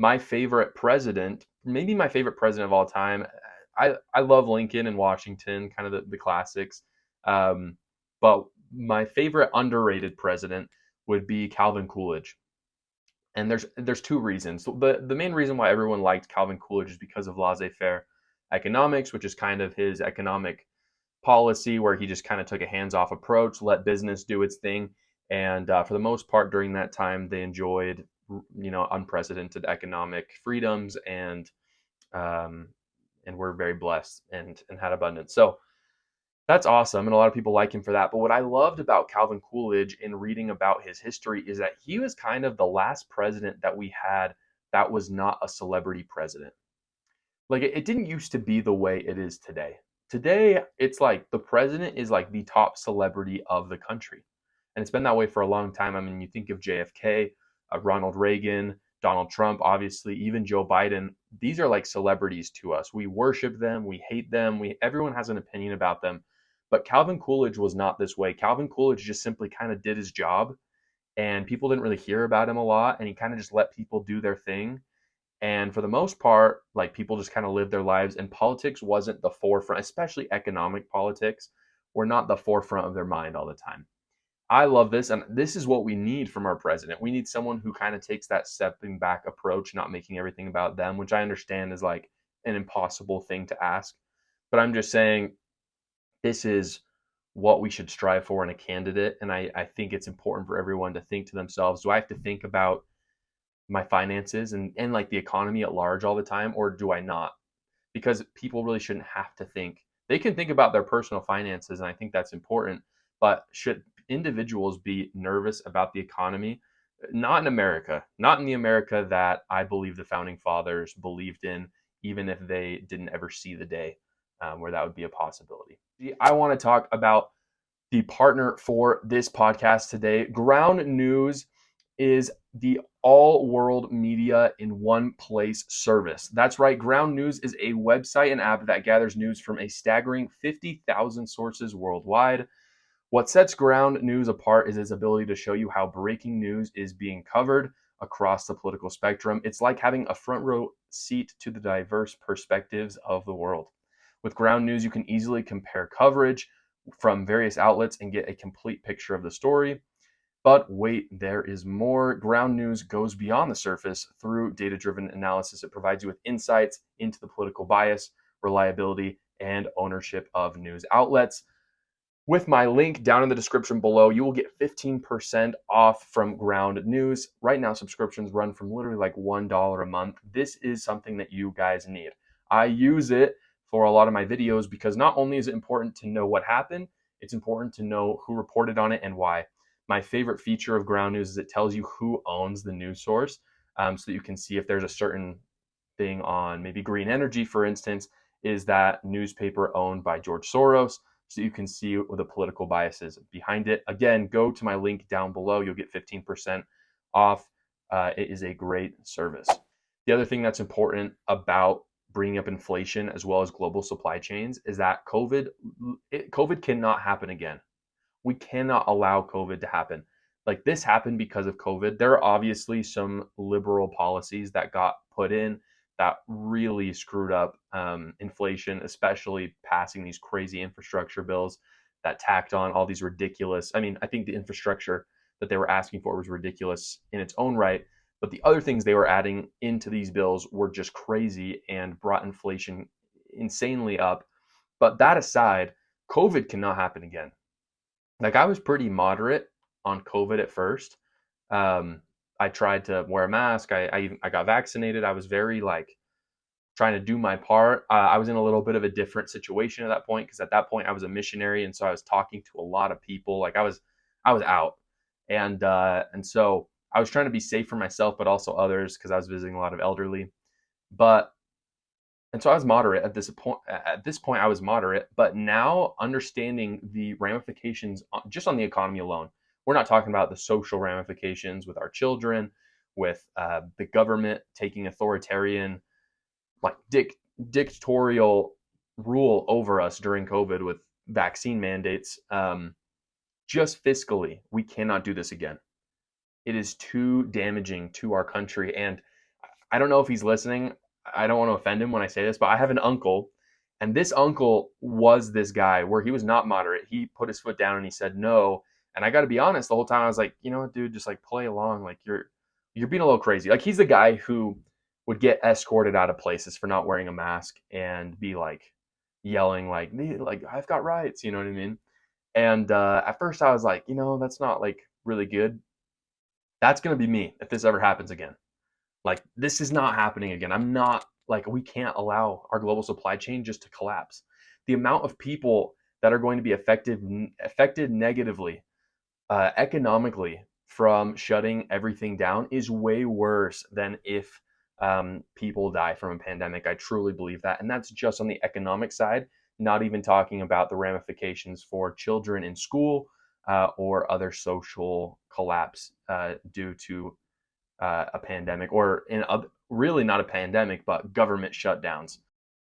my favorite president, maybe my favorite president of all time. I love Lincoln and Washington, kind of the classics. Um, but my favorite underrated president would be Calvin Coolidge. And there's two reasons. So the main reason why everyone liked Calvin Coolidge is because of laissez-faire economics, which is kind of his economic policy where he just kind of took a hands-off approach, let business do its thing, and for the most part during that time they enjoyed unprecedented economic freedoms um, and were very blessed and had abundance. So that's awesome, and a lot of people like him for that. But what I loved about Calvin Coolidge in reading about his history is that he was kind of the last president that we had that was not a celebrity president. Like it didn't used to be the way it is today. Today, it's like the president is like the top celebrity of the country. And it's been that way for a long time. I mean, you think of JFK, Ronald Reagan, Donald Trump, obviously, even Joe Biden. These are like celebrities to us. We worship them, we hate them, everyone has an opinion about them. But Calvin Coolidge was not this way. Calvin Coolidge just simply kind of did his job, and people didn't really hear about him a lot, and he kind of just let people do their thing. And for the most part, like people just kind of lived their lives, and politics wasn't the forefront, especially economic politics, were not the forefront of their mind all the time. I love this, and this is what we need from our president. We need someone who kind of takes that stepping back approach, not making everything about them, which I understand is like an impossible thing to ask. But I'm just saying this is what we should strive for in a candidate. And I think it's important for everyone to think to themselves, do I have to think about my finances and like the economy at large all the time, or do I not? Because people really shouldn't have to think. They can think about their personal finances, and I think that's important. But should individuals be nervous about the economy? Not in America, not in the America that I believe the founding fathers believed in, even if they didn't ever see the day where that would be a possibility. I want to talk about the partner for this podcast today. Ground News is the all world media in one place service. That's right. Ground News is a website and app that gathers news from a staggering 50,000 sources worldwide. What sets Ground News apart is its ability to show you how breaking news is being covered across the political spectrum. It's like having a front row seat to the diverse perspectives of the world. With Ground News, you can easily compare coverage from various outlets and get a complete picture of the story. But wait, there is more. Ground News goes beyond the surface. Through data-driven analysis, it provides you with insights into the political bias, reliability, and ownership of news outlets. With my link down in the description below, you will get 15% off from Ground News. Right now, subscriptions run from literally like $1 a month. This is something that you guys need. I use it for a lot of my videos because not only is it important to know what happened, it's important to know who reported on it and why. My favorite feature of Ground News is it tells you who owns the news source, so that you can see if there's a certain thing on maybe green energy, for instance. Is that newspaper owned by George Soros? So you can see what the political biases behind it. Again, go to my link down below. You'll get 15% off. It is a great service. The other thing that's important about bringing up inflation as well as global supply chains is that COVID cannot happen again. We cannot allow COVID to happen. Like this happened because of COVID. There are obviously some liberal policies that got put in that really screwed up inflation, especially passing these crazy infrastructure bills that tacked on all these ridiculous. I mean, I think the infrastructure that they were asking for was ridiculous in its own right, but the other things they were adding into these bills were just crazy and brought inflation insanely up. But that aside, COVID cannot happen again. Like I was pretty moderate on COVID at first. Um, I tried to wear a mask. I got vaccinated. I was very like trying to do my part. I was in a little bit of a different situation at that point because at that point I was a missionary, and so I was talking to a lot of people. Like I was out, and so I was trying to be safe for myself, but also others because I was visiting a lot of elderly. But and so I was moderate at this point. At this point, I was moderate, but now understanding the ramifications just on the economy alone, we're not talking about the social ramifications with our children, with the government taking authoritarian, like dictatorial rule over us during COVID with vaccine mandates. Just fiscally, we cannot do this again. It is too damaging to our country, and I don't know if he's listening. I don't want to offend him when I say this, but I have an uncle, and this uncle was this guy where he was not moderate. He put his foot down and he said no. And I got to be honest, the whole time I was like, you know what, dude, just like play along. Like you're being a little crazy. Like he's the guy who would get escorted out of places for not wearing a mask and be like yelling like I've got rights. You know what I mean? And at first I was like, that's not like really good. That's gonna be me if this ever happens again. Like this is not happening again. I'm not like we can't allow our global supply chain just to collapse. The amount of people that are going to be affected negatively economically from shutting everything down is way worse than if people die from a pandemic. I truly believe that, and that's just on the economic side. Not even talking about the ramifications for children in school or other social collapse due to a pandemic, or really not a pandemic, but government shutdowns.